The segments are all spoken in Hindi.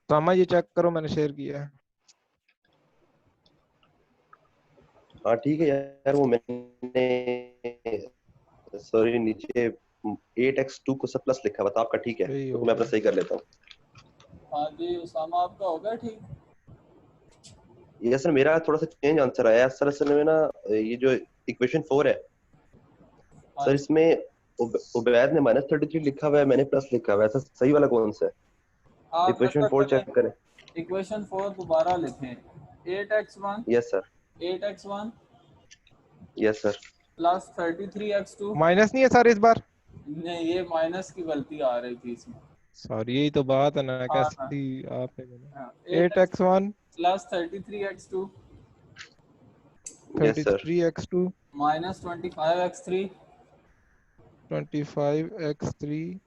सामा ये चेक करो, मैंने शेयर किया है। हाँ ठीक है यार, वो मैंने सॉरी नीचे 8x2 को सब प्लस लिखा हुआ था आपका, ठीक है यही तो मैं अपना होगा। सही कर लेता हूँ। हाँ जी उसामा, आपका हो गया ठीक? ये सर मेरा थोड़ा सा चेंज आंसर आया है सर, असल में ना ये जो इक्वेशन 4 है हाँ सर, जी, इसमें उबैद ने -33 लिखा हुआ है, मैंने प्लस लिखा हुआ है सर, सही वाला कौन सा है? आप इक्वेशन ऐसा 4 करें, चेक करें। इक्वेशन 4 दोबारा लिखें। 8x1 yes sir. 8x1 yes sir. Plus 33x2। Minus नहीं है सर इस बार? नहीं, ये माइनस की गलती आ रही थी इसमें। सॉरी, यही तो बात है ना, हाँ हाँ कैसी आपने हाँ, बोला। 8x 8x1 plus 33x2 yes sir. 33x2 minus 25x3 25x3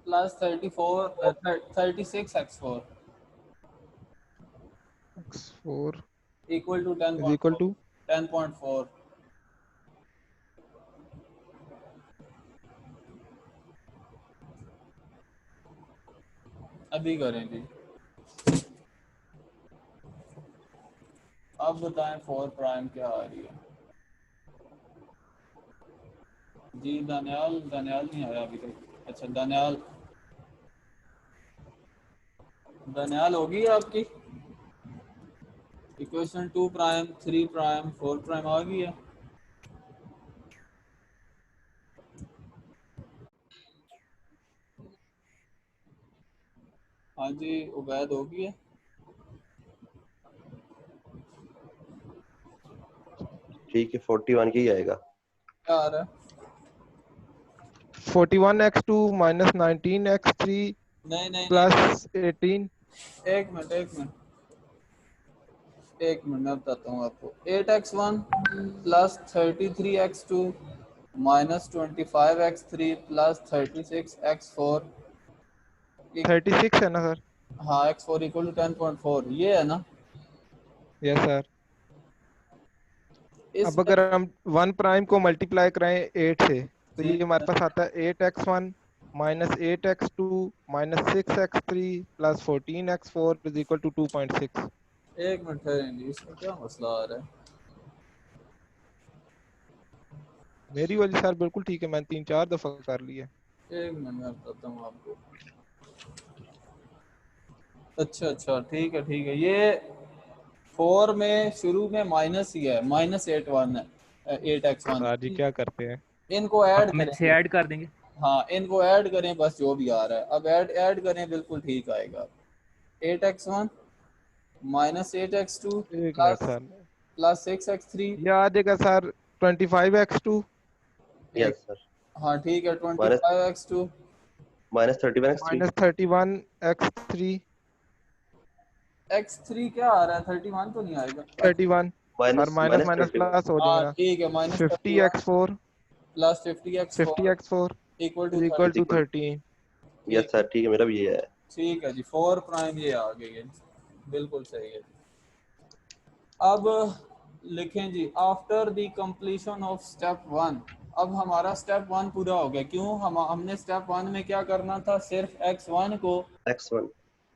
plus 36x4 x4 equal to is equal to 10.4। अभी करें जी। अब बताएं 4 प्राइम क्या आ रही है जी। दानियाल, दानियाल नहीं आया अभी तक। अच्छा दानियाल, दानियाल होगी आपकी इक्वेशन 2 प्राइम 3 प्राइम 4 प्राइम आ गई है। हाँ जी उबैद होगी है। ठीक है 41 की ही आएगा। क्या आ रहा है? 41x2 माइनस 19x3 नहीं नहीं नहीं, प्लस 18। एक मिनट एक मिनट एक मिनट, मैं बताता हूँ आपको। 8x1 plus 33x2 minus 25x3 plus 36x4। 36 है ना सर? हाँ x4 इक्वल टू 10.4, ये है ना। Yes sir. अब इसमें अगर हम 1 प्राइम को मल्टीप्लाई कराएं 8 से, तो ये ठीक हमारे है, पास आता है 8x1 minus 8x2 minus 6x3 plus 14x4 is equal to 2.6। एक मिनट ठहरेंगे, इसमें क्या मसला आ रहा है? मेरी वाली सर बिल्कुल ठीक है, मैंने 3-4 दफा कर लिया। एक मिनट मैं बताता हूँ आपको। अच्छा अच्छा ठीक है, ये 4 में शुरू में माइनस ही है, -8 1 है, 8x1। सर जी क्या करते हैं? इनको ऐड हम इनसे करेंगे। ऐड कर देंगे। हाँ इनको ऐड करें, बस जो भी आ रहा है अब ऐड ऐड करें, बिल्कुल ठीक आएगा। 8x1 -8x2 एक minute plus sir, plus 6x3। ये आ जाएगा सर 25x2 एक, यस सर। हाँ ठीक है, minus 25x2 -31x3। Minus 31x3 x3 क्या आ रहा है? 31 तो नहीं आएगा। अच्छा 31 sir, minus minus minus minus 31। Plus हो हाँ जाएगा। ठीक है, -31 50x4 plus 50x4 50x4 equal to is equal is to equal. 13। Yes ठीक सर ठीक है, मेरा भी ये है। ठीक है जी, 4 प्राइम ये आ गई है, बिल्कुल सही है। अब लिखें जी, after the completion of step 1। अब हमारा स्टेप 1 पूरा हो गया। क्यों? हमने स्टेप 1 में क्या करना था? सिर्फ x1 को x1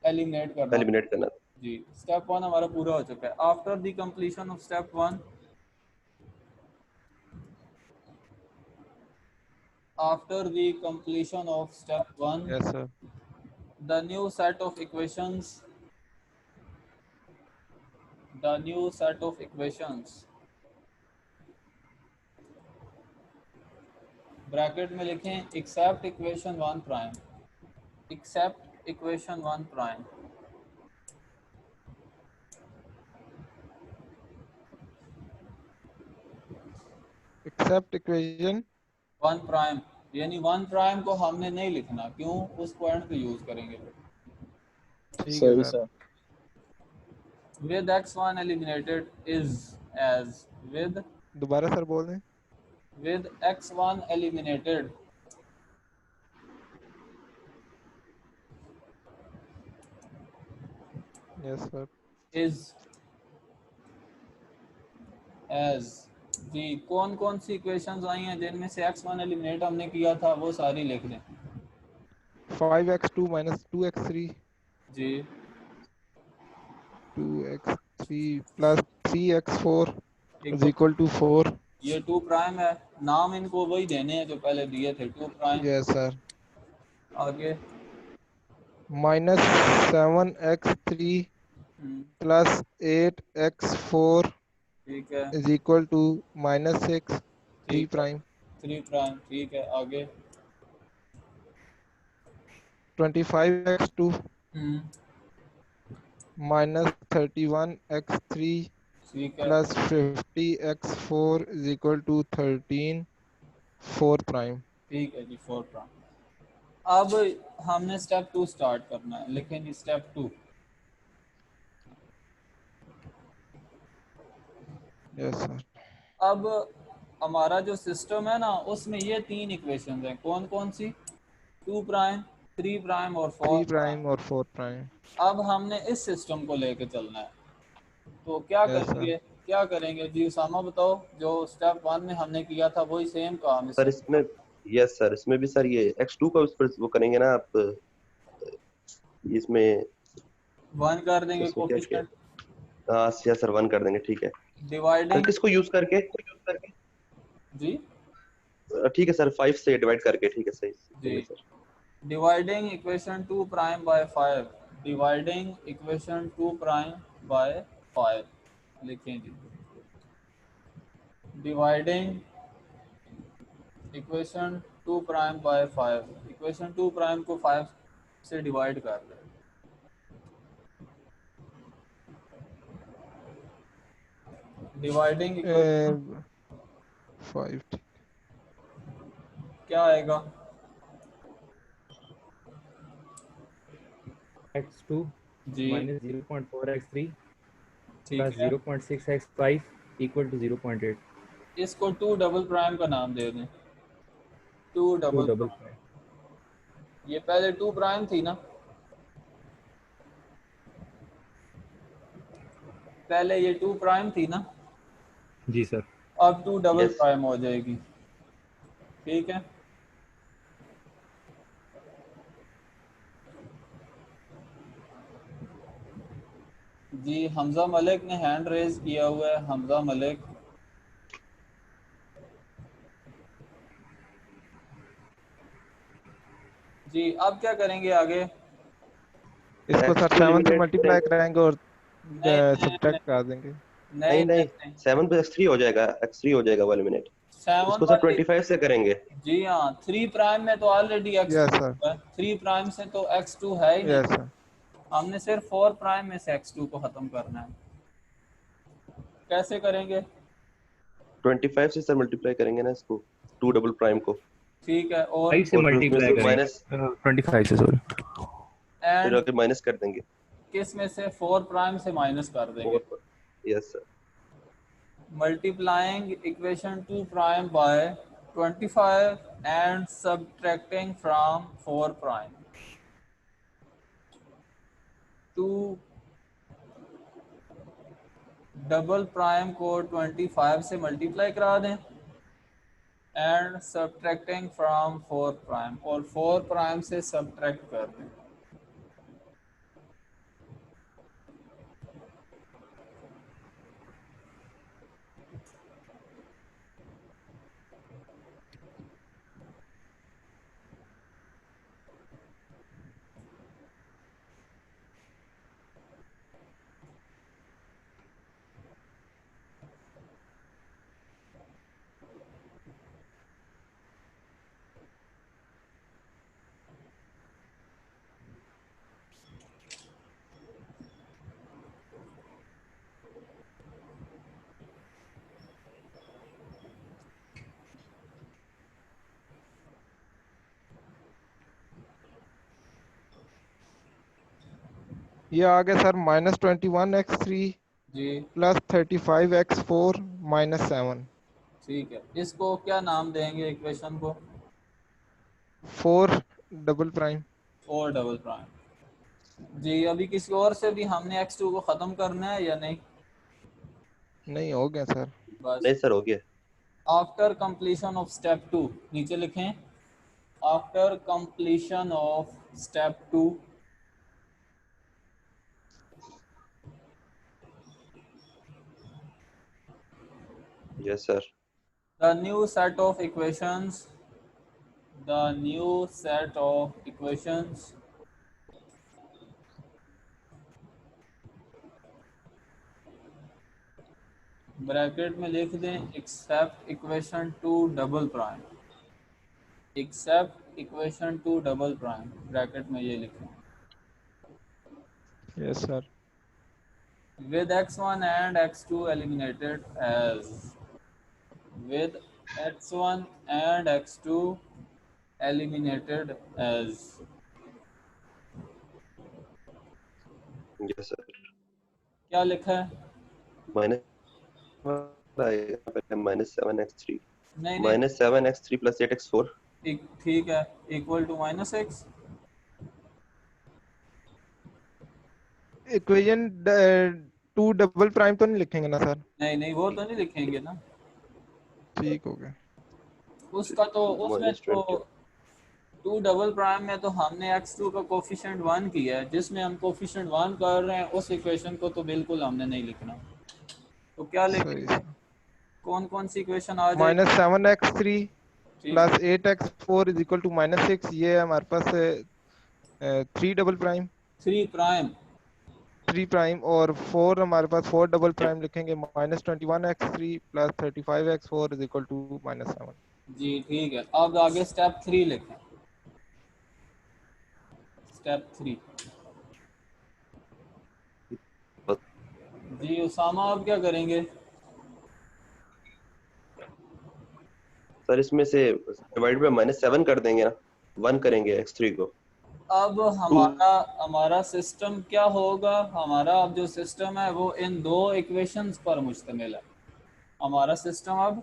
एलिमिनेट करना था। एलिमिनेट करना था। जी स्टेप 1 हमारा पूरा हो चुका है। After the completion of step 1, after the completion of step 1, yes sir. the new set of equations the new set of equations bracket में लिखें except equation 1 prime, except equation 1 prime. Except equation 1 prime यानी 1 प्राइम को हमने नहीं लिखना, क्यों? उस पॉइंट पे यूज करेंगे। ठीक है सही sir. Sir. with x1 eliminated is as दोबारा सर बोल दें। with x1 eliminated yes sir. is as जी। कौन कौन सी इक्वेशंस आई हैं जिनमें से x1 एलिमिनेट हमने किया था, वो सारी लिख दें 5x2 माइनस 2x3 जी। 2x3 plus 3x4 is equal, equal to 4. ये 2 प्राइम है, नाम इनको वही देने हैं जो पहले दिए थे, 2 प्राइम। Yes sir. आगे Minus 7x3 plus 8x4 ठीक है, is equal to minus 6 3 ठीक है, prime. 3 प्राइम, ठीक है। आगे 25x2 हम्म, minus 31x3 ठीक है, plus 50x4 is equal to 13 4 prime. ठीक है जी, 4 प्राइम। अब हमने स्टेप 2 स्टार्ट करना है, लिखेंगे स्टेप 2। Yes sir. अब हमारा जो सिस्टम है ना, उसमें ये 3 इक्वेशंस हैं, कौन कौन सी? 2 प्राइम, 3 प्राइम और 4 3 प्राइम। prime और 4 prime. अब हमने इस सिस्टम को लेके चलना है, तो क्या Yes sir. करेंगे? क्या करेंगे जी, उसामा बताओ। जो स्टेप 1 में हमने किया था वही सेम काम सर इसमें। इसमें, यस सर, इसमें भी सर ये x2 का उस पर वो करेंगे ना आप, इसमें 1 कर देंगे इसमें क्या किया? कोफिशिएंट, हाँ यस सर, 1 कर देंगे, ठीक है सर। डिवाइडिंग किसको यूज करके? जी ठीक है सर, 5 से डिवाइड करके, ठीक है, सही जी, सही है sir. Dividing equation 2 prime by 5, dividing equation 2 prime by 5 लिखें जी। Dividing equation 2 prime by 5, equation 2 prime को 5 से डिवाइड कर दें। Dividing equation 5. क्या आएगा? x2 जी minus 0.4x3 ठीक plus है, 0.6x5 equal to 0.8. इसको 2 डबल प्राइम का नाम दे दें, 2 2 डबल double प्राइम। prime. ये पहले 2 प्राइम थी ना, पहले ये 2 प्राइम थी ना, जी सर। अब 2 डबल यस प्राइम हो जाएगी, ठीक है। जी हमजा मलिक ने हैंड रेज किया हुआ है, हमजा मलिक। जी अब क्या करेंगे आगे? इसको सर x2 7 से एलिमिनेट मल्टीप्लाई कराएंगे और नहीं नहीं सब्ट्रैक्ट नहीं कर देंगे. नहीं नहीं नहीं, नहीं, 7 पे x3 हो जाएगा, x3 हो जाएगा वो एलिमिनेट। 7 इसको सर वाली, 25 से करेंगे। जी हाँ, 3 प्राइम में तो ऑलरेडी Yes x2 sir. है, 3 प्राइम से तो x2 है ही नहीं, Yes sir. हमने सिर्फ 4 प्राइम में से x2 को खत्म करना है। कैसे करेंगे? 25 से सर मल्टीप्लाई करेंगे ना इसको, 2 डबल प्राइम को, ठीक है, और 5 से और फिर उसमें मल्टीप्लाई से करेंगे, माइनस, 25 से सॉरी, फिर एंड आके माइनस कर देंगे। किस में से? 4 प्राइम से माइनस कर देंगे। और yes sir, multiplying equation 2 prime by 25 and subtracting from 4 prime. 2 double prime को 25 से मल्टीप्लाई करा दें एंड सबट्रैक्टिंग फ्रॉम 4 प्राइम, और 4 प्राइम से सबट्रैक्ट कर दें। ये आ गया सर -21x3 जी प्लस 35x4 -7. ठीक है, इसको क्या नाम देंगे इक्वेशन को? 4 डबल प्राइम. 4 double prime. जी अभी किसी और से भी हमने x2 को ख़त्म करना है या नहीं? नहीं हो गया सर. बस। नहीं सर हो गया। आफ्टर कंप्लीशन ऑफ स्टेप 2, नीचे लिखें after completion of step 2 yes sir. The new set of equations. The new set of equations bracket में लिख दें except equation 2 double prime, except equation 2 double prime, bracket में ये लिखें Yes, sir. with x1 and x2 eliminated as, with x1 and x2 eliminated as. Yes sir. क्या लिखा है? माइनस -7x3 नहीं -7x3 + 8x4। ठीक है, equal to -x। Equation 2 double prime तो नहीं लिखेंगे ना सर? नहीं वो तो नहीं लिखेंगे ना, ठीक हो गया। उसका तो उसमें तो -20 2 डबल प्राइम में तो हमने x2 का कोफिशिएंट 1 किया है, जिसमें हम कोफिशिएंट 1 कर रहे हैं उस इक्वेशन को तो बिल्कुल हमने नहीं लिखना। तो क्या सही लिखें? सर। कौन कौन सी इक्वेशन आ जाएगी? -7x3 ठीक, + 8x4 = -6। ये है हमारे पास 3 डबल प्राइम, 3 प्राइम, 3 प्राइम, और 4 हमारे पास 4 डबल प्राइम लिखेंगे। -21x3 + 35x4 = -7। जी ठीक है। अब आगे स्टेप 3 लिखें, स्टेप 3। जी उसामा आप क्या करेंगे? सर इसमें से डिवाइड बाय -7 कर देंगे ना, 1 करेंगे x3 को। अब हमारा सिस्टम क्या होगा? हमारा अब जो सिस्टम है वो इन दो इक्वेशंस पर मुश्तमिल है। हमारा सिस्टम अब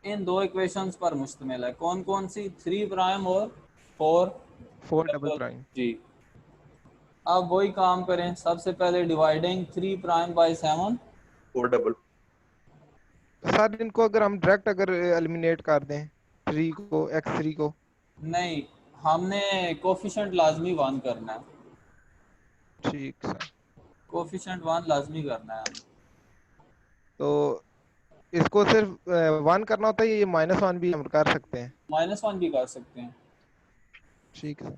इन दो इक्वेशंस पर मुश्तमिल है। कौन कौन सी? 3 प्राइम और 4 डबल डबल। प्राइम। जी अब वही काम करें, सबसे पहले dividing 3 prime by 7। 4 double. Sir इनको अगर हम डायरेक्ट अगर एलिमिनेट कर दें 3 को, x3 को। नहीं, हमने कोफिशिएंट लाजमी 1 करना है, ठीक सर। कोफिशिएंट 1 लाजमी करना है। तो इसको सिर्फ 1 करना होता है, ये -1 भी हम कर सकते हैं? -1 भी कर सकते हैं। ठीक है।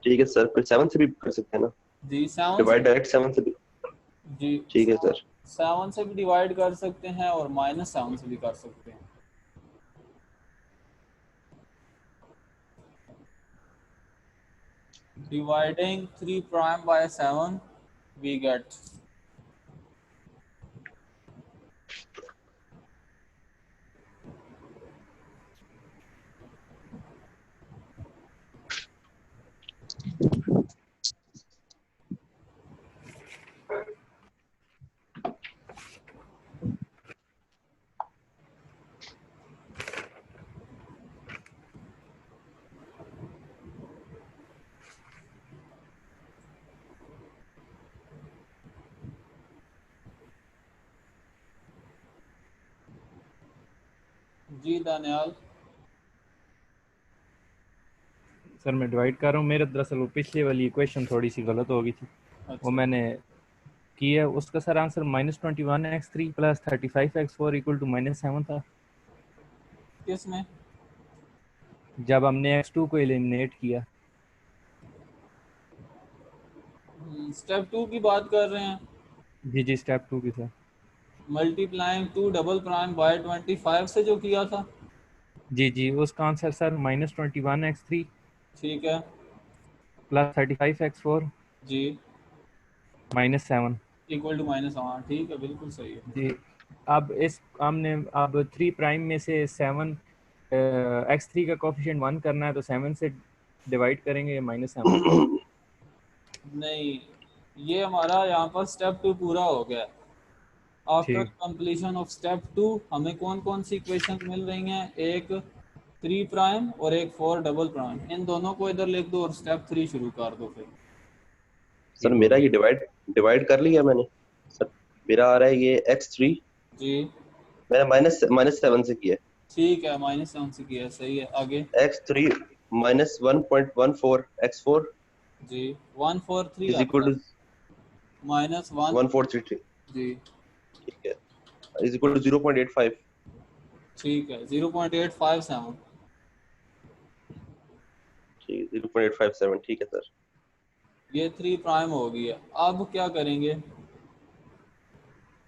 ठीक है सर, फिर 7 से भी कर सकते हैं ना, जी 7 डिवाइड डायरेक्ट 7 से भी। जी ठीक है सर। 7 से भी डिवाइड कर सकते हैं और -7 से भी कर सकते हैं। Dividing 3 prime by 7, we get जी दानियाल। सर मैं डिवाइड कर रहा हूँ। मेरे दरअसल वो पिछले वाली इक्वेशन थोड़ी सी गलत हो गई थी, अच्छा, वो मैंने की है। उसका सर आंसर -21x3 + 35x4 = -7 था किसमें? जब हमने x2 को एलिमिनेट किया। स्टेप 2 की बात कर रहे हैं। जी स्टेप 2 की sir. Multiplying 2 double prime by 25 से जो किया था। जी उसका आंसर सर -21x3 ठीक है + 35x4 जी, -7। Equal to -1। ठीक है, बिल्कुल सही है। जी अब इस हमने अब 3 प्राइम में से 7 x3 का कोफिशिएंट 1 करना है, तो 7 से डिवाइड करेंगे -7। नहीं, ये हमारा यहाँ पर स्टेप 2 पूरा हो गया। आफ्टर ठीक। कंप्लीशन ऑफ स्टेप 2 हमें कौन कौन सी इक्वेशन मिल रही हैं? एक 3 प्राइम और एक 4 डबल प्राइम। इन दोनों को इधर लिख दो और स्टेप 3 शुरू कर दो फिर। सर मेरा ये डिवाइड कर लिया मैंने सर। मेरा आ रहा है ये x3, जी मैंने -7 से किया। ठीक है, -7 से किया, सही है। आगे x3 -1.14 x4 जी 143 इज इक्वल टू -1 1433। जी ठीक है, इज इक्वल टू 0.85। ठीक है 0.857 ठीक 0.857 ठीक है सर। ये 3 प्राइम हो गई है। अब क्या करेंगे?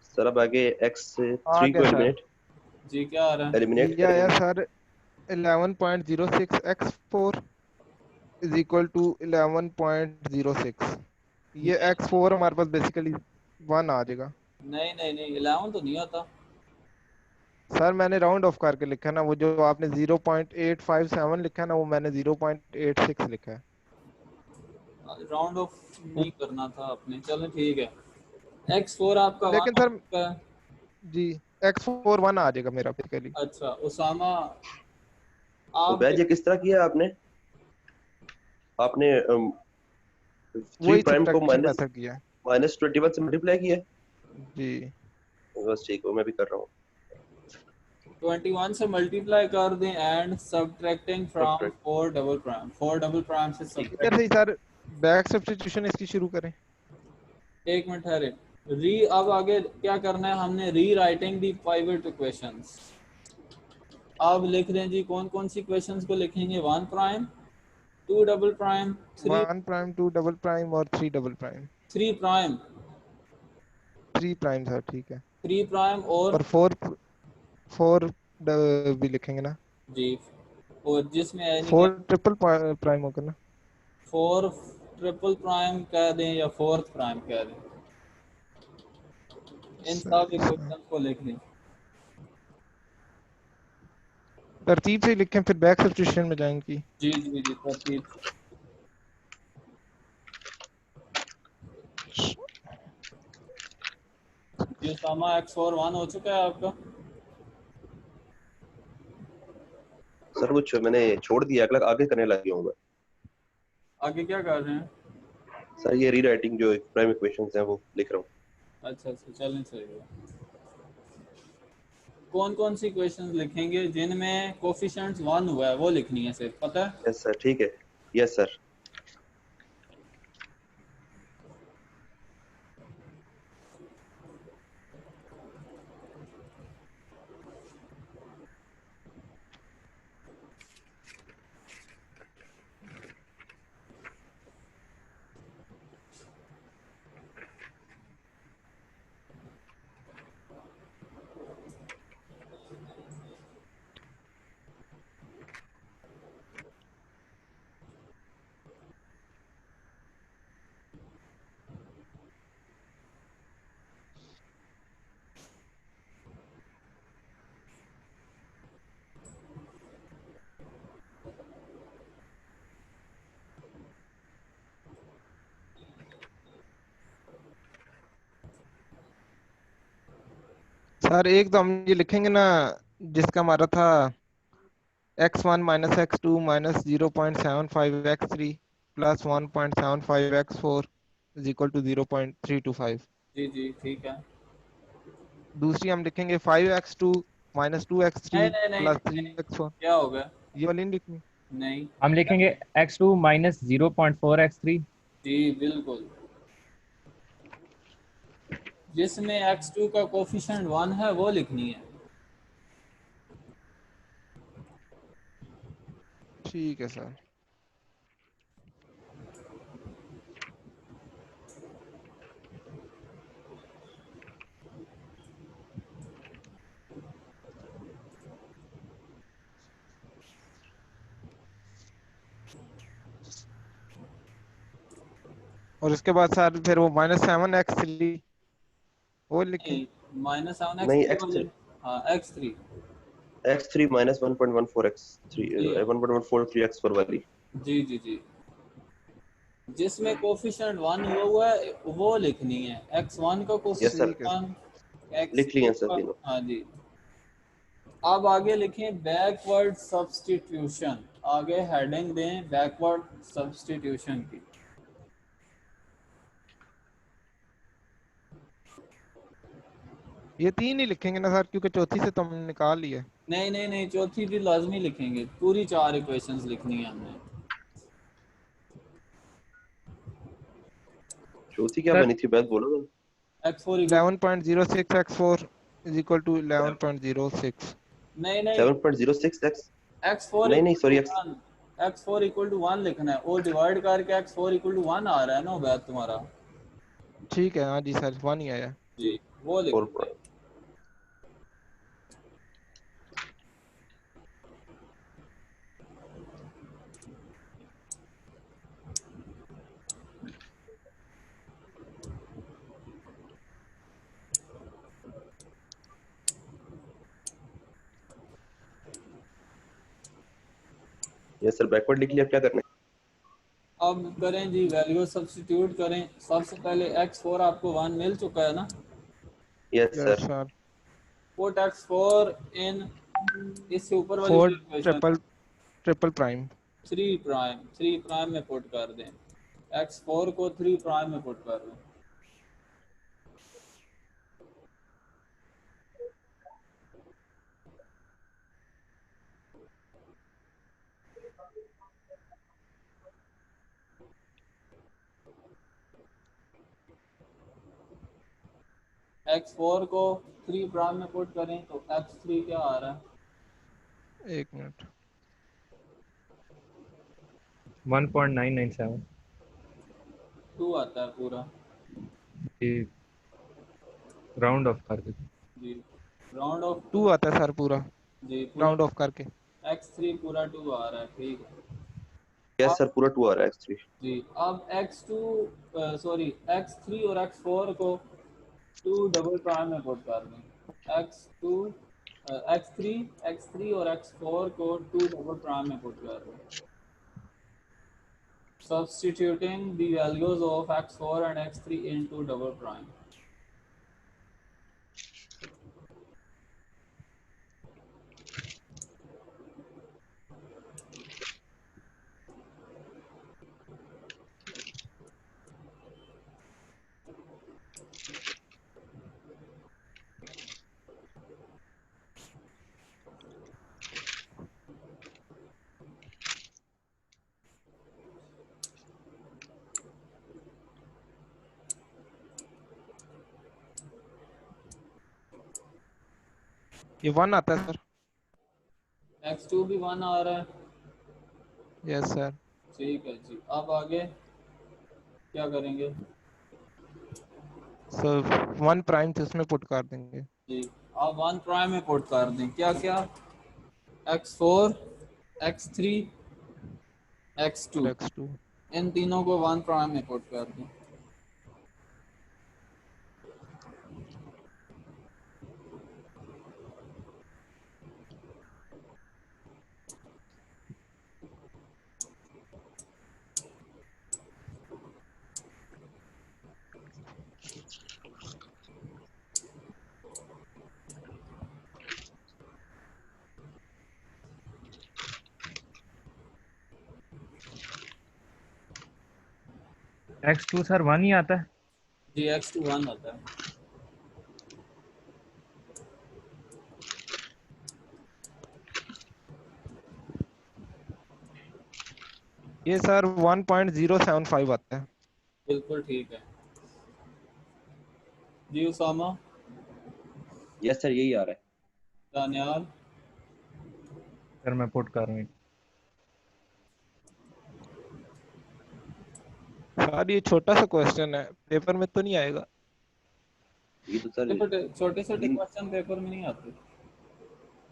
सर अब आगे x से आ 3 गया को सर, जी क्या आ रहा है? एलिमिनेट ये आया करेंगे। Sir 11.06x4 is equal to 11.06। ये नहीं x4 हमारे पास बेसिकली 1 आ जाएगा। नहीं नहीं नहीं 11 तो नहीं आता। सर मैंने राउंड ऑफ करके लिखा ना, वो जो आपने 0.857 लिखा है ना, वो मैंने 0.86 लिखा है। राउंड ऑफ वो- नहीं करना था आपने, चलो ठीक है। x4 आपका 1 लेकिन आ सर चुका है। जी, x4 1 आ जाएगा मेरा बेसिकली। अच्छा उसामा आप उबैद ये किस तरह किया आपने? आपने 3 वही प्राइम को सब्ट्रैक्शन माइनस मेथड किया है। माइनस 21 से मल्टीप्लाई किया? जी बस ठीक है, मैं भी कर रहा हूँ। 21 से मल्टीप्लाई कर दें and subtracting from subtract 4 double prime, 4 double prime से ठीक है। इधर सब्ट्रैक्ट। से ही सर बैक सब्स्टिट्यूशन इसकी शुरू करें। एक मिनट ठहरे। री अब आगे क्या करना है हमने? री राइटिंग दी पाइवट इक्वेशंस। अब लिख रहे हैं जी, कौन कौन सी इक्वेशंस को लिखेंगे? 1 prime, 2 double prime, 3 1 prime, 2 double prime और 3 double prime. 3 prime, 3 prime sir ठीक है। 3 प्राइम और और 4 भी लिखेंगे ना। जी, और जिसमें यानी कि 4 ट्रिपल प्राइम होगा ना। 4 ट्रिपल प्राइम कह दें या 4th प्राइम कह दें, इन सब सही सर, इक्वेशंस को लिख लें। तरतीब से ही लिखें फिर बैक सब्स्टिट्यूशन में जाएंगी। जी जी जी तरतीब से। ये सामा x4 1 हो चुका है आपका। सर कुछ मैंने छोड़ दिया, अगला आगे करने लग गया हूँ मैं। आगे क्या कर रहे हैं? सर ये रीराइटिंग जो प्राइम इक्वेशंस हैं वो लिख रहा हूँ। अच्छा अच्छा चलें सही है। कौन कौन सी इक्वेशंस लिखेंगे? जिनमें कोफिशिएंट्स 1 हुआ है वो लिखनी है सिर्फ, पता है? यस सर ठीक है। Yes sir. सर एक तो हम ये लिखेंगे ना, जिसका हमारा था x1 minus x2 minus 0.75x3 plus 1.75x4 is equal to 0.325। जी जी ठीक है। दूसरी हम लिखेंगे 5x2 माइनस 2x3 नहीं नहीं नहीं प्लस नहीं, 3x4। क्या हो गया? ये वाली नहीं लिखनी। नहीं हम लिखेंगे x2 माइनस 0.4x3। जी बिल्कुल, जिसमें x2 का कोफिशिएंट 1 है वो लिखनी है। ठीक है सर। और इसके बाद सर फिर वो -7x3 वो लिखें। नहीं -7 नहीं x3 x3 वाले। हाँ x3 x3 माइनस 1.14 x3 जी 1.143 x4 वाली। जी जी जी, जिसमें कोफिशिएंट 1 हुआ है वो लिखनी है। x1 का यस सर ठीक कोफिशिएंट है। 1, लिख लिए x2 सर का। तीनों। हाँ जी। अब आगे लिखें बैकवर्ड सब्स्टिट्यूशन। आगे हेडिंग दें बैकवर्ड सब्स्टिट्यूशन की। ये 3 ही लिखेंगे ना सर, क्योंकि चौथी से तो हमने निकाल लिया है। नहीं नहीं नहीं, चौथी भी लाजमी लिखेंगे, पूरी 4 इक्वेशंस लिखनी है हमने। चौथी क्या सर बनी थी बात बोलो तो। x4 equal 11.06 x4 is equal to 11.06। नहीं नहीं 7.06x x4 नहीं नहीं equal sorry to x 1, x4 equal to 1 लिखना है, और डिवाइड करके x4 इक्वल टू 1 आ रहा है ना उबैद तुम्हारा। ठीक है, हाँ जी सर, 1 ही आया। जी वो लिख 4 दें। यस सर बैकवर्ड लिख लिया, अब क्या करना अब करें जी वैल्यू सब्स्टिट्यूट करें। सबसे पहले x4 आपको 1 मिल चुका है ना, है? Yes yes sir. Sir. Put x4 इन, इससे ऊपर वाली 4 जो equation triple triple prime. 3 prime में पुट कर दें, x4 को 3 प्राइम में पुट कर दें। x4 को 3 प्राइम में पुट करें तो x3 क्या आ रहा है? 1 मिनट। 1.997 2 आता है पूरा। जी, राउंड ऑफ करके। जी राउंड ऑफ 2 आता है सर पूरा, जी पूरा राउंड ऑफ करके। x3 पूरा 2 आ रहा है, ठीक है। यस अब सर पूरा 2 आ रहा है x3। जी अब सॉरी x3 और x4 को 2 डबल प्राइम में पुट कर दें। x3 और x4 को 2 डबल प्राइम में पुट कर दें। Substituting the values of x4 and x3 into double prime. ये 1 आता है सर। x2 भी 1 आ रहा है, यस सर। ठीक है जी। अब आगे क्या करेंगे सर 1 प्राइम थे, उसमें पुट कर देंगे। जी? अब 1 प्राइम में पुट कर दें, क्या क्या? x4, x3, x2, और x2। इन तीनों को 1 प्राइम में पुट कर दें। x2 सर 1 ही आता है। जी x2 1 आता है। ये सर 1.075 आता है। बिल्कुल ठीक है जी। उसामा, यस सर यही आ रहा है। दानियाल, सर मैं पुट कर रहा हूँ। सर ये छोटा सा क्वेश्चन है, पेपर में तो नहीं आएगा। ये तो सर छोटे छोटे तीन क्वेश्चन पेपर में नहीं आते।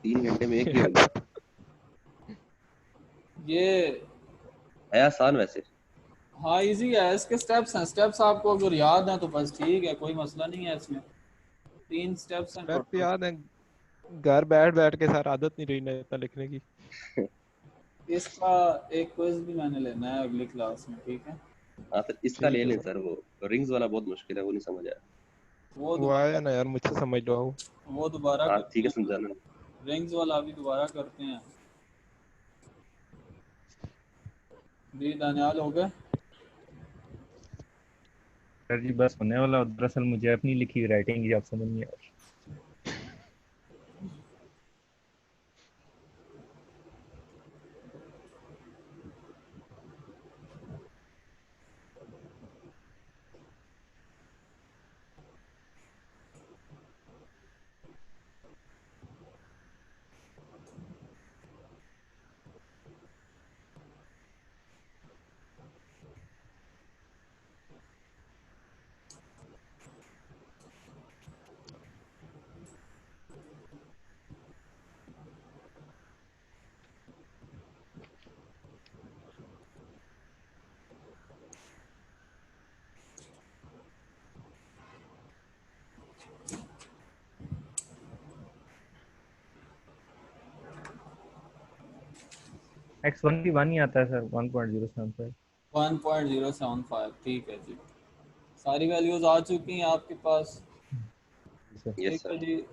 3 घंटे में एक ही होगा। ये है आसान वैसे। हाँ इजी है, इसके स्टेप्स हैं। स्टेप्स आपको अगर याद हैं तो बस ठीक है, कोई मसला नहीं है इसमें। 3 स्टेप्स हैं स्टेप टोटल। याद है, घर बैठ बैठ के सर आदत नहीं रही ना इतना लिखने की। इसका एक क्विज भी मैंने लेना है अगली क्लास में, ठीक है? हाँ सर इसका ले ठीक है लें सर। सर, वो रिंग्स वाला बहुत मुश्किल है, वो नहीं समझ आया। वो वो आया दोबारा ना यार, मुझसे समझ लो आओ। वो दोबारा हाँ करते ठीक है हैं। समझाना। रिंग्स वाला अभी दोबारा करते हैं। जी दानियाल हो गए? सर जी बस होने वाला, और दरअसल मुझे अपनी लिखी हुई राइटिंग की आप समझ नहीं आ रही। x1 भी 1 ही आता है सर, 1.075। 1.075 ठीक है जी। सारी वैल्यूज आ चुकी हैं आपके पास। सर यस ठीक है सर। जी,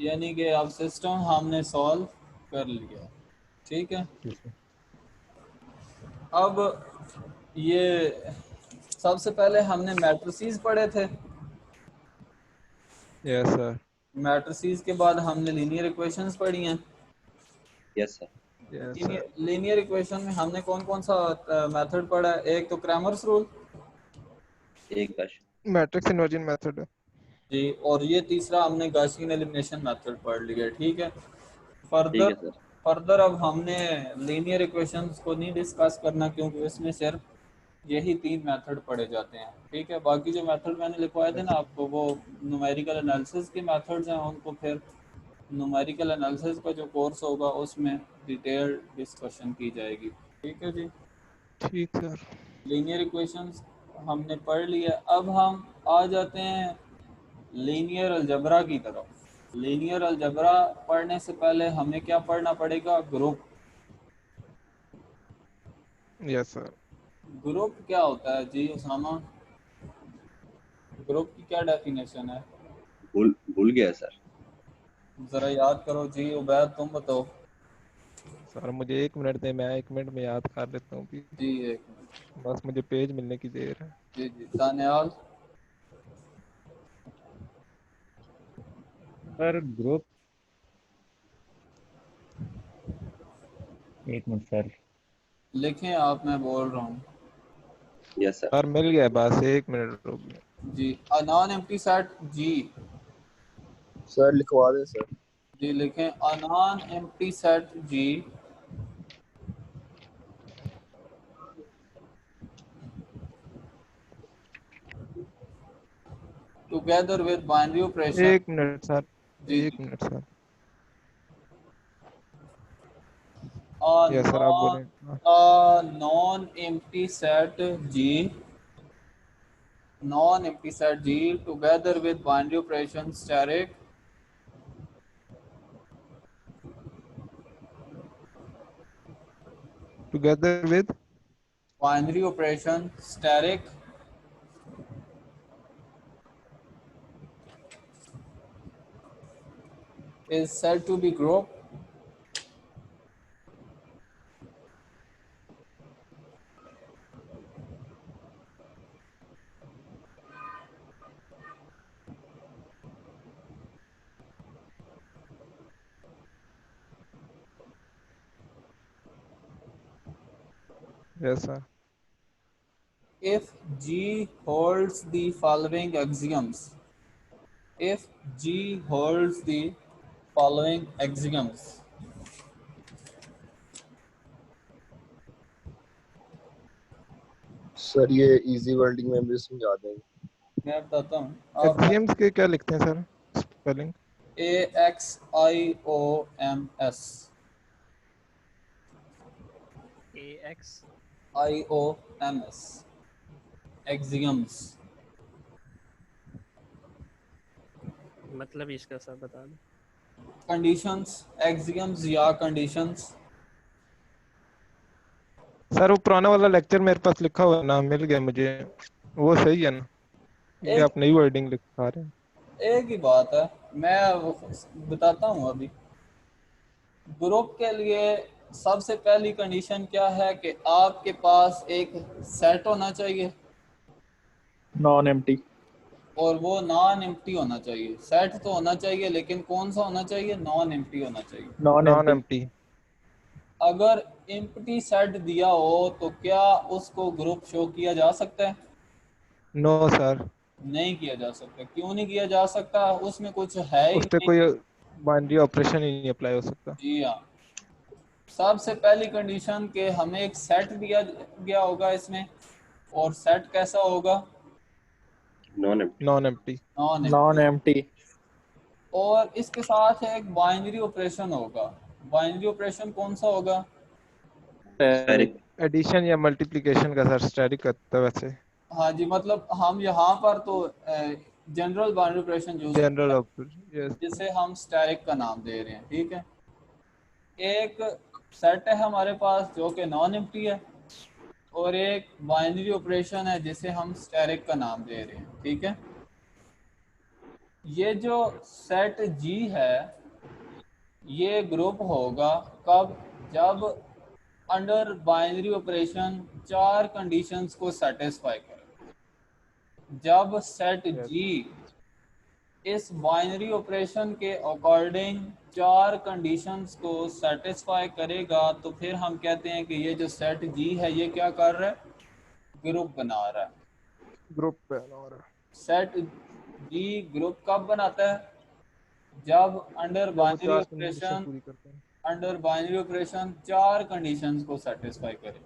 यानी कि अब सिस्टम हमने सॉल्व कर लिया। ठीक है, जी सर। अब ये सबसे पहले हमने मैट्रिसेस पढ़े थे। Yes sir. मैट्रिसेस के बाद हमने लीनियर इक्वेशंस पढ़ी हैं। Yes sir. Yes sir. Linear equation में हमने कौन कौन सा मेथड पढ़ा है? एक तो क्रैमर्स रूल एक दश। Matrix inversion method. जी, और ये तीसरा हमने गॉसियन एलिमिनेशन मेथड पढ़ लिया। ठीक है, ठीक फर्दर है सर। फर्दर अब हमने लीनियर इक्वेशंस को नहीं डिस्कस करना, क्योंकि इसमें सिर्फ यही 3 मेथड पढ़े जाते हैं। ठीक है, बाकी जो मेथड मैंने लिखवाए थे ना आपको, वो न्यूमेरिकल एनालिसिस के मेथड्स हैं। उनको फिर न्यूमेरिकल एनालिसिस का जो कोर्स होगा उसमें डिटेल डिस्कशन की जाएगी। ठीक है जी, ठीक सर। लीनियर इक्वेशंस हमने पढ़ लिया। अब हम आ जाते हैं लीनियर अलजबरा की तरफ। लीनियर अलजबरा पढ़ने से पहले हमें क्या पढ़ना पड़ेगा? ग्रुप। Yes sir. ग्रुप क्या होता है जी उसामा? ग्रुप की क्या डेफिनेशन है? भूल भूल गया सर। जरा याद करो जी। उबैद तुम बताओ। सर मुझे 1 मिनट दे, मैं 1 मिनट में याद कर लेता हूँ कि जी एक मिनट। बस मुझे पेज मिलने की देर है। जी जी, तानियाल। सर ग्रुप, एक मिनट सर। लिखें आप, मैं बोल रहा हूँ। Yes sir. सर मिल गया, बस 1 मिनट रुक गया। जी, अ नॉन एम्प्टी सेट जी। सर लिखवा दें सर। जी लिखें, अ नॉन एम्प्टी सेट जी together with binary operation. 1 minute sir. जी एक जी, minute sir. Uh yes sir, आप नॉन बोलें। हाँ। नॉन एम्प्टी सेट जी, नॉन एम्प्टी सेट जी together with binary operation static together with. Binary operation static is said to be group. Yes sir. If G holds the following axioms, if G holds the following axioms, sir ये इजी वर्ल्डिंग में भी समझा देंगे। मैं बताता हूँ आप। एक्सियम्स के क्या लिखते हैं sir, spelling? AXIOMS, AX IOMS, axioms। मतलब इसका सब बता दो। कंडीशंस, axioms या कंडीशंस। सर वो पुराना वाला लेक्चर मेरे पास लिखा हुआ है ना, मिल गया मुझे। वो सही है ना? ये एक आप नई वर्डिंग लिखा रहे हैं? एक ही बात है, मैं वो बताता हूँ अभी। ग्रुप के लिए सबसे पहली कंडीशन क्या है कि आपके पास एक सेट होना चाहिए नॉन एम्प्टी। और वो नॉन एम्प्टी होना चाहिए। सेट तो होना चाहिए, लेकिन कौन सा होना चाहिए? नॉन एम्प्टी होना चाहिए। Non non empty. एम्प्टी। अगर एम्प्टी सेट दिया हो तो क्या उसको ग्रुप शो किया जा सकता है? No sir. नहीं किया जा सकता। क्यों नहीं किया जा सकता? उसमें कुछ है ही उस पे नहीं। कोई बाइनरी ऑपरेशन ही नहीं अप्लाई हो सकता। जी हाँ, सबसे पहली कंडीशन के हमें एक सेट दिया गया होगा इसमें, और सेट कैसा होगा? Non empty. Non empty. Non non empty. Empty. और इसके साथ एक बाइनरी ऑपरेशन होगा। बाइनरी ऑपरेशन कौन सा होगा? स्टेरिक। एडिशन या मल्टीप्लिकेशन का सर स्टैटिक करता है वैसे। हाँ जी, मतलब हम यहाँ पर तो जनरल बाइनरी ऑपरेशन यूज कर रहे जनरल हैं, ऑपरेशन, यस। जिसे हम स्टैटिक का नाम दे रहे हैं। ठीक है, एक सेट है हमारे पास जो कि नॉन एम्प्टी है, और एक बाइनरी ऑपरेशन है जिसे हम स्टैरिक का नाम दे रहे हैं, ठीक है। ये जो सेट जी है ये ग्रुप होगा कब, जब अंडर बाइनरी ऑपरेशन 4 कंडीशंस को सेटिस्फाई करे। जब सेट जी इस बाइनरी ऑपरेशन के अकॉर्डिंग 4 कंडीशंस को सेटिस्फाई करेगा तो फिर हम कहते हैं कि ये जो सेट जी है ये क्या कर रहा है, ग्रुप बना रहा है। ग्रुप पे और सेट जी ग्रुप कब बनाता है, जब अंडर जब वो बाइनरी 4 कंडीशन ऑपरेशन पूरी करते हैं। अंडर बाइनरी ऑपरेशन 4 कंडीशंस को सेटिस्फाई करे।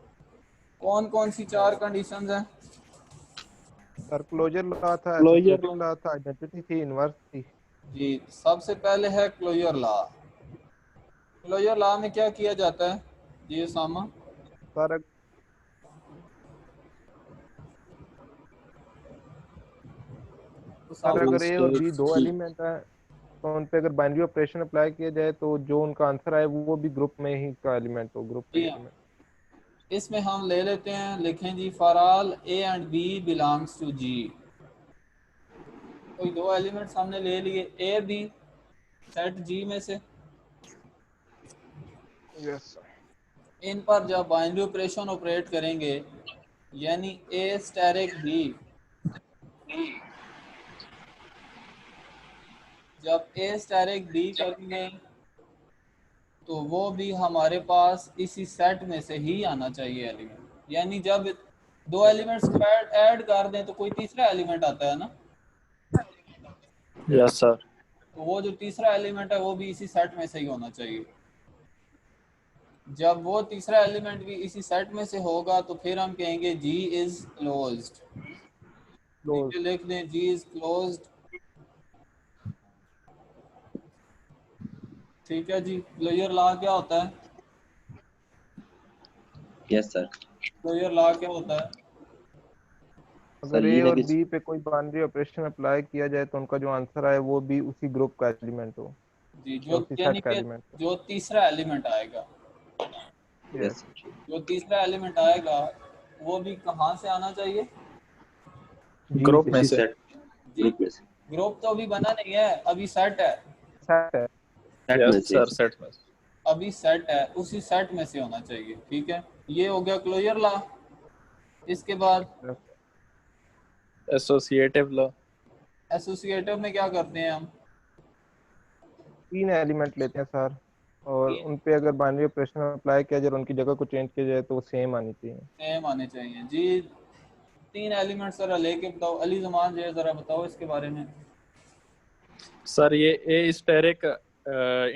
कौन कौन सी 4 कंडीशंस हैं? सर क्लोजर लॉ था, Closure एसोसिएटिव लॉ था, आइडेंटिटी थी, इनवर्स थी। जी सबसे पहले है क्लोजर लॉ। क्लोजर लॉ में क्या किया जाता है जी सामा? सर अगर ए और बी 2 एलिमेंट है तो उन पे अगर बाइनरी ऑपरेशन अप्लाई किया जाए तो जो उनका आंसर आए वो भी ग्रुप में ही का एलिमेंट हो, ग्रुप जी का हाँ। एलिमेंट। इसमें हम ले लेते हैं, लिखें जी for all a and b belongs to G. कोई 2 एलिमेंट्स हमने ले लिए ए बी सेट जी में से, यस इन पर जब बाइनरी ऑपरेशन ऑपरेट करेंगे यानी ए स्टैरिक बी, जब ए स्टैरिक बी करेंगे तो वो भी हमारे पास इसी सेट में से ही आना चाहिए एलिमेंट। यानी जब 2 एलिमेंट्स को ऐड कर दें तो कोई तीसरा एलिमेंट आता है ना, यस सर। तो वो जो तीसरा एलिमेंट है वो भी इसी सेट में से ही होना चाहिए। जब वो तीसरा एलिमेंट भी इसी सेट में से होगा तो फिर हम कहेंगे जी इज क्लोज्ड। लिख दें जी इज क्लोज्ड, ठीक है जी। क्लोजर लॉ क्या होता है? Yes sir. क्लोजर लॉ क्या होता है? अगर ये ए है और कि बी पे कोई बाइनरी ऑपरेशन अप्लाई किया जाए तो उनका जो आंसर आए वो भी उसी ग्रुप का एलिमेंट हो जी या जो उसी यानी सेट का कि एलिमेंट हो। जो तीसरा एलिमेंट आएगा, यस जो तीसरा एलिमेंट आएगा वो भी कहाँ से आना चाहिए? ग्रुप में इसी से। सेट जी ग्रुप में से, ग्रुप तो अभी बना नहीं है, अभी सेट है, सेट है। सेट में यस से। सर सेट में। अभी सेट है, उसी सेट में से होना चाहिए, ठीक है। ये हो गया क्लोजर लॉ। इसके बाद एसोसिएटिव लॉ। एसोसिएटिव में क्या करते हैं हम? 3 एलिमेंट लेते हैं सर और उन पे अगर बाइनरी ऑपरेशन अप्लाई किया जाए और उनकी जगह को चेंज किया जाए तो वो सेम आनी चाहिए। सेम आने चाहिए जी। 3 एलिमेंट जरा लेके बताओ, अली जमान जो है जरा बताओ इसके बारे में। सर ये a asterisk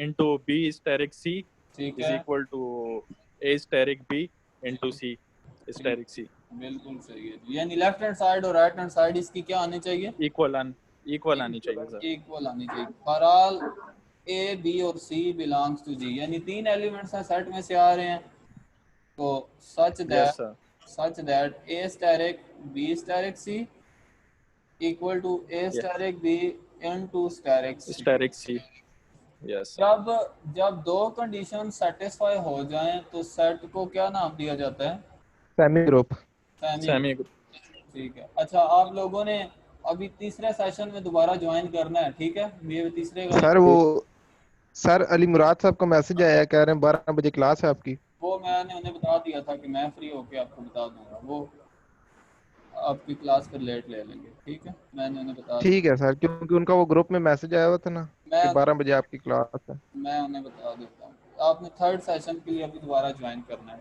into b asterisk c ठीक इज है, equal to a asterisk b into c asterisk c. बिल्कुल सही है। यानी लेफ्ट हैंड साइड और राइट हैंड साइड इसकी क्या आनी चाहिए? इक्वल आनी चाहिए सर। इक्वल आनी चाहिए। फॉर ऑल ए बी और सी बिलोंग्स टू जी, यानी 3 एलिमेंट्स हैं सेट में से आ रहे हैं, तो such yes that a asterisk b asterisk c equal to a asterisk b into asterisk c. Asterisk c. Yes जब 2 कंडीशन सेटिस्फाई हो जाएं तो सेट को क्या नाम दिया जाता है? Semi group. सेमी। ठीक है। अच्छा आप लोगों ने अभी तीसरे सेशन में दोबारा ज्वाइन करना है, ठीक है। ये तीसरे का सर वो सर अली मुराद साहब का मैसेज आया है, कह रहे हैं 12 बजे क्लास है आपकी। वो मैंने उन्हें बता दिया था कि मैं फ्री होके आपको बता दूंगा, वो आपकी क्लास पर लेट ले लेंगे, ठीक है। मैंने उन्हें बता दिया, ठीक है सर, क्योंकि उनका वो ग्रुप में मैसेज आया हुआ था ना कि 12 बजे आपकी क्लास है। मैं उन्हें बता देता हूँ। आपने 3rd सेशन के लिए अभी दोबारा ज्वाइन करना है,